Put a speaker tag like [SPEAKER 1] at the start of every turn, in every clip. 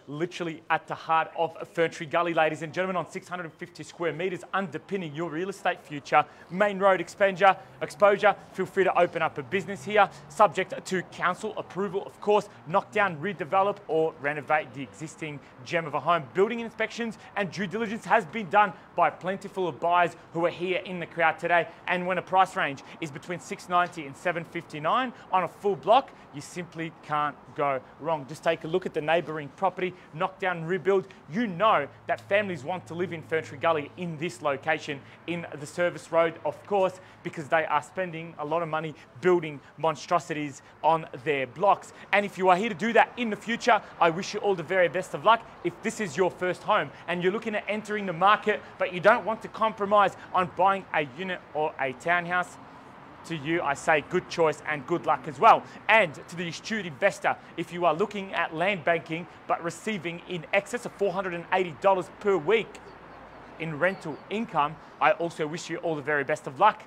[SPEAKER 1] Literally at the heart of Ferntree Gully, ladies and gentlemen, on 650 square metres, underpinning your real estate future. Main road exposure. Feel free to open up a business here, subject to council approval, of course. Knock down, redevelop, or renovate the existing gem of a home. Building inspections and due diligence has been done by plentiful of buyers who are here in the crowd today. And when a price range is between $690 and $759 on a full block, you simply can't go wrong. Just take a look at the neighbouring property, knock down, rebuild. You know that families want to live in Ferntree Gully in this location, in the service road, of course, because they are spending a lot of money building monstrosities on their blocks. And if you are here to do that in the future, I wish you all the very best of luck. If this is your first home and you're looking at entering the market, but you don't want to compromise on buying a unit or a townhouse, to you, I say good choice and good luck as well. And to the astute investor, if you are looking at land banking but receiving in excess of $480 per week in rental income, I also wish you all the very best of luck.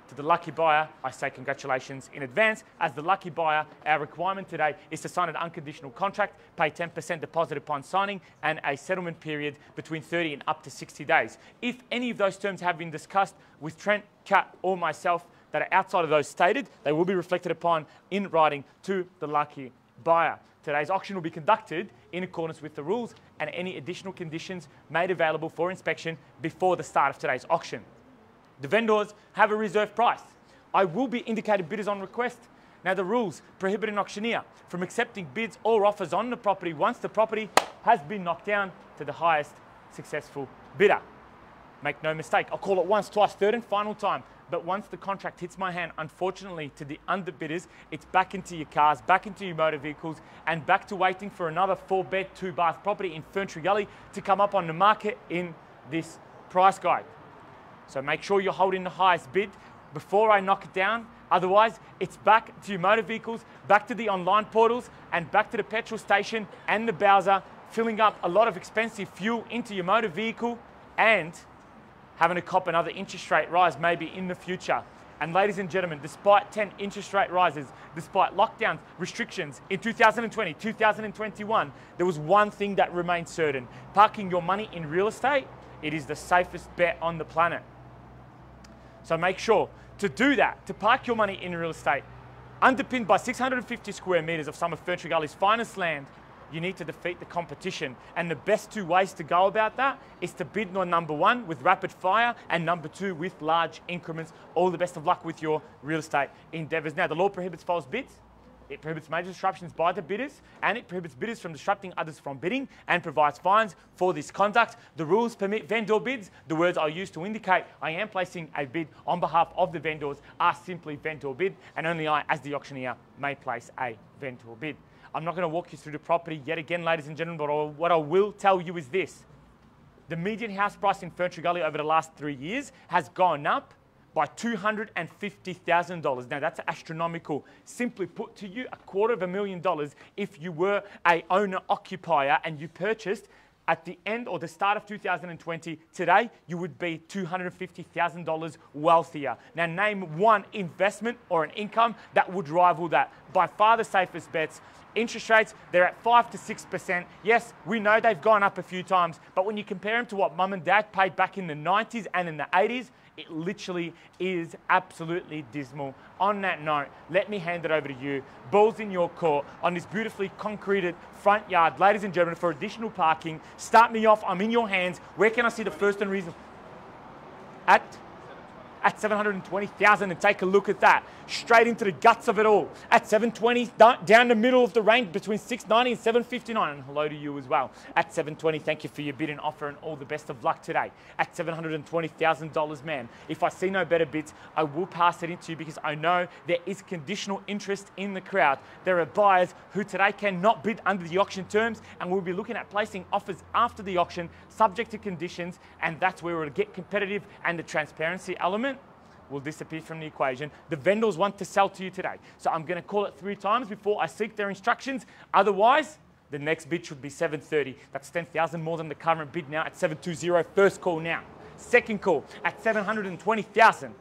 [SPEAKER 1] To the lucky buyer, I say congratulations in advance. As the lucky buyer, our requirement today is to sign an unconditional contract, pay 10% deposit upon signing, and a settlement period between 30 and up to 60 days. If any of those terms have been discussed with Trent, Kat, or myself that are outside of those stated, they will be reflected upon in writing to the lucky buyer. Today's auction will be conducted in accordance with the rules and any additional conditions made available for inspection before the start of today's auction. The vendors have a reserve price. I will be indicating bidders on request. Now, the rules prohibit an auctioneer from accepting bids or offers on the property once the property has been knocked down to the highest successful bidder. Make no mistake, I'll call it once, twice, third and final time. But once the contract hits my hand, unfortunately, to the underbidders, it's back into your cars, back into your motor vehicles, and back to waiting for another 4-bed, 2-bath property in Ferntree Gully to come up on the market in this price guide. So make sure you're holding the highest bid before I knock it down. Otherwise, it's back to your motor vehicles, back to the online portals, and back to the petrol station and the Bowser, filling up a lot of expensive fuel into your motor vehicle and having to cop another interest rate rise maybe in the future. And ladies and gentlemen, despite 10 interest rate rises, despite lockdowns, restrictions in 2020, 2021, there was one thing that remained certain. Parking your money in real estate, it is the safest bet on the planet. So make sure to do that, to park your money in real estate, underpinned by 650 square metres of some of Ferntree Gully's finest land, you need to defeat the competition. And the best two ways to go about that is to bid on number one with rapid fire and number two with large increments. All the best of luck with your real estate endeavours. Now, the law prohibits false bids. It prohibits major disruptions by the bidders, and it prohibits bidders from disrupting others from bidding and provides fines for this conduct. The rules permit vendor bids. The words I use to indicate I am placing a bid on behalf of the vendors are simply vendor bid, and only I, as the auctioneer, may place a vendor bid. I'm not going to walk you through the property yet again, ladies and gentlemen, but what I will tell you is this. The median house price in Ferntree Gully over the last 3 years has gone up by $250,000. Now, that's astronomical. Simply put to you, $250,000 if you were an owner-occupier and you purchased at the end or the start of 2020, today you would be $250,000 wealthier. Now, name one investment or an income that would rival that. By far the safest bets. Interest rates, they're at 5 to 6%. Yes, we know they've gone up a few times, but when you compare them to what mum and dad paid back in the 90s and in the 80s, it literally is absolutely dismal. On that note, let me hand it over to you. Balls in your court on this beautifully concreted front yard. Ladies and gentlemen, for additional parking, start me off. I'm in your hands. Where can I see the first and reason? At $720,000, and take a look at that. Straight into the guts of it all. At $720,000, down the middle of the range between $690 and $759. And hello to you as well. At $720,000, thank you for your bid and offer and all the best of luck today. At $720,000, man, if I see no better bids, I will pass it into you because I know there is conditional interest in the crowd. There are buyers who today cannot bid under the auction terms, and we'll be looking at placing offers after the auction subject to conditions, and that's where we'll get competitive and the transparency element will disappear from the equation. The vendors want to sell to you today. So I'm going to call it 3 times before I seek their instructions. Otherwise, the next bid should be $730. That's $10,000 more than the current bid now at $720. First call now. Second call at $720,000.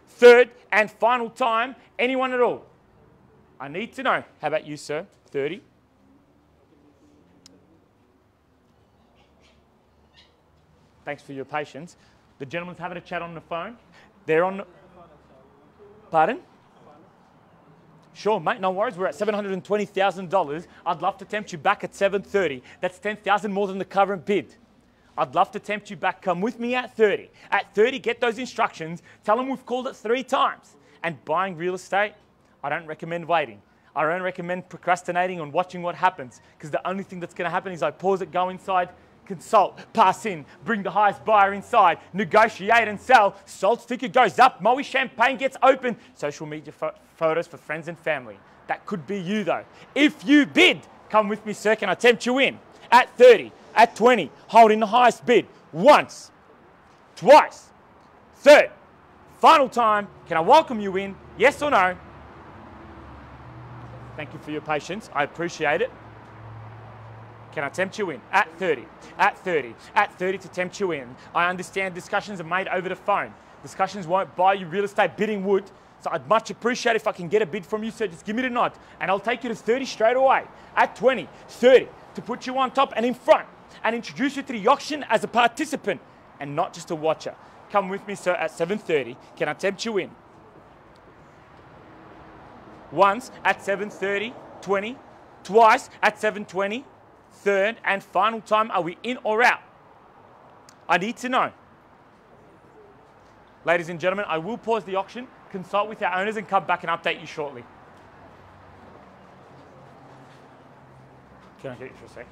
[SPEAKER 1] Third and final time, anyone at all? I need to know. How about you, sir? 30? Thanks for your patience. The gentleman's having a chat on the phone. They're on... Pardon? Sure, mate, no worries. We're at $720,000. I'd love to tempt you back at 730. That's 10,000 more than the current bid. I'd love to tempt you back. Come with me at 30. At 30, get those instructions. Tell them we've called it 3 times. And buying real estate, I don't recommend waiting. I don't recommend procrastinating on watching what happens, because the only thing that's going to happen is I pause it, go inside, consult, pass in, bring the highest buyer inside, negotiate and sell. Salt sticker goes up, Moe champagne gets open, social media photos for friends and family. That could be you though. If you bid, come with me, sir. Can I tempt you in? At 30, at 20, holding the highest bid. Once, twice, third, final time. Can I welcome you in? Yes or no? Thank you for your patience. I appreciate it. Can I tempt you in? At 30, at 30, at 30 to tempt you in. I understand discussions are made over the phone. Discussions won't buy you real estate, bidding would. So I'd much appreciate if I can get a bid from you, sir. Just give me the nod and I'll take you to 30 straight away. At 20, 30 to put you on top and in front and introduce you to the auction as a participant and not just a watcher. Come with me, sir, at 7:30. Can I tempt you in? Once at 7:30, 20, twice at 7:20, third and final time. Are we in or out? I need to know. Ladies and gentlemen, I will pause the auction, consult with our owners and come back and update you shortly. Can I get you for a sec?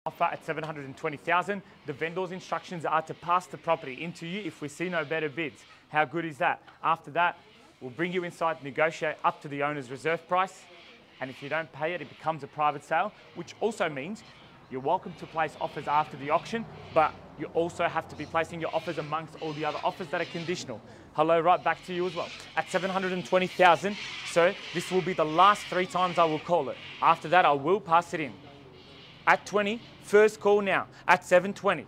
[SPEAKER 1] Offer at $720,000. The vendor's instructions are to pass the property into you if we see no better bids. How good is that? After that, we'll bring you inside, negotiate up to the owner's reserve price, and if you don't pay it, it becomes a private sale, which also means you're welcome to place offers after the auction, but you also have to be placing your offers amongst all the other offers that are conditional. Hello, right back to you as well. At $720,000, so this will be the last 3 times I will call it. After that, I will pass it in. At 20, first call now. At 7:20. 7:30.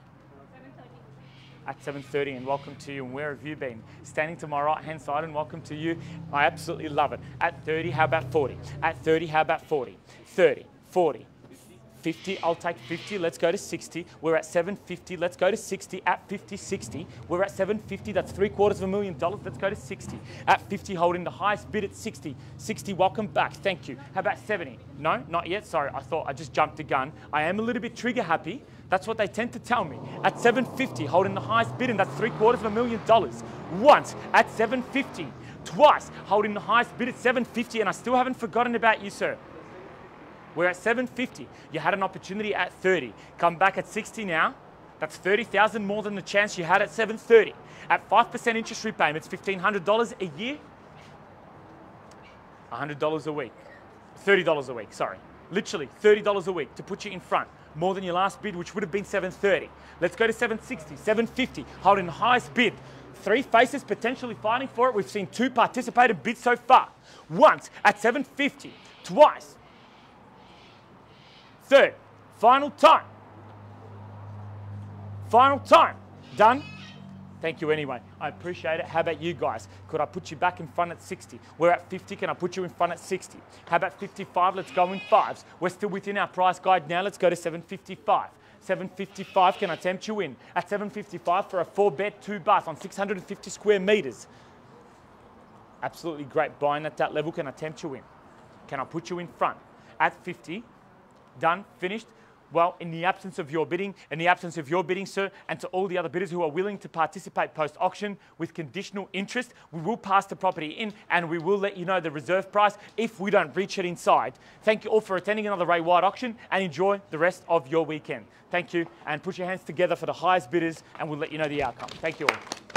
[SPEAKER 1] At 7:30, and welcome to you. And where have you been? Standing to my right-hand side, and welcome to you. I absolutely love it. At 30, how about 40? At 30, how about 40? 30, 40, 50, I'll take 50, let's go to 60. We're at 750, let's go to 60. At 50, 60. We're at 750, that's $750,000, let's go to 60. At 50, holding the highest bid at 60. 60, welcome back, thank you. How about 70? No, not yet, sorry, I thought I just jumped the gun. I am a little bit trigger happy. That's what they tend to tell me. At 750, holding the highest bid, and that's $750,000. Once, at 750. Twice, holding the highest bid at 750, and I still haven't forgotten about you, sir. We're at 750. You had an opportunity at 30. Come back at 60 now. That's $30,000 more than the chance you had at 730. At 5% interest repayments, $1,500 a year, $100 a week, $30 a week, sorry. Literally $30 a week to put you in front, more than your last bid, which would have been 730. Let's go to 760, 750, holding the highest bid. 3 faces potentially fighting for it. We've seen 2 participated bids so far. Once at 750, twice. Third, final time. Final time. Done? Thank you anyway. I appreciate it. How about you guys? Could I put you back in front at 60? We're at 50. Can I put you in front at 60? How about 55? Let's go in 5s. We're still within our price guide now. Let's go to 755. 755, can I tempt you in? At 755 for a 4-bed, 2-bath on 650 square meters. Absolutely great buying at that level. Can I tempt you in? Can I put you in front? At 50, done, finished. Well, in the absence of your bidding, sir, and to all the other bidders who are willing to participate post-auction with conditional interest, we will pass the property in and we will let you know the reserve price if we don't reach it inside. Thank you all for attending another Rene Mawad auction and enjoy the rest of your weekend. Thank you, and put your hands together for the highest bidders and we'll let you know the outcome. Thank you all.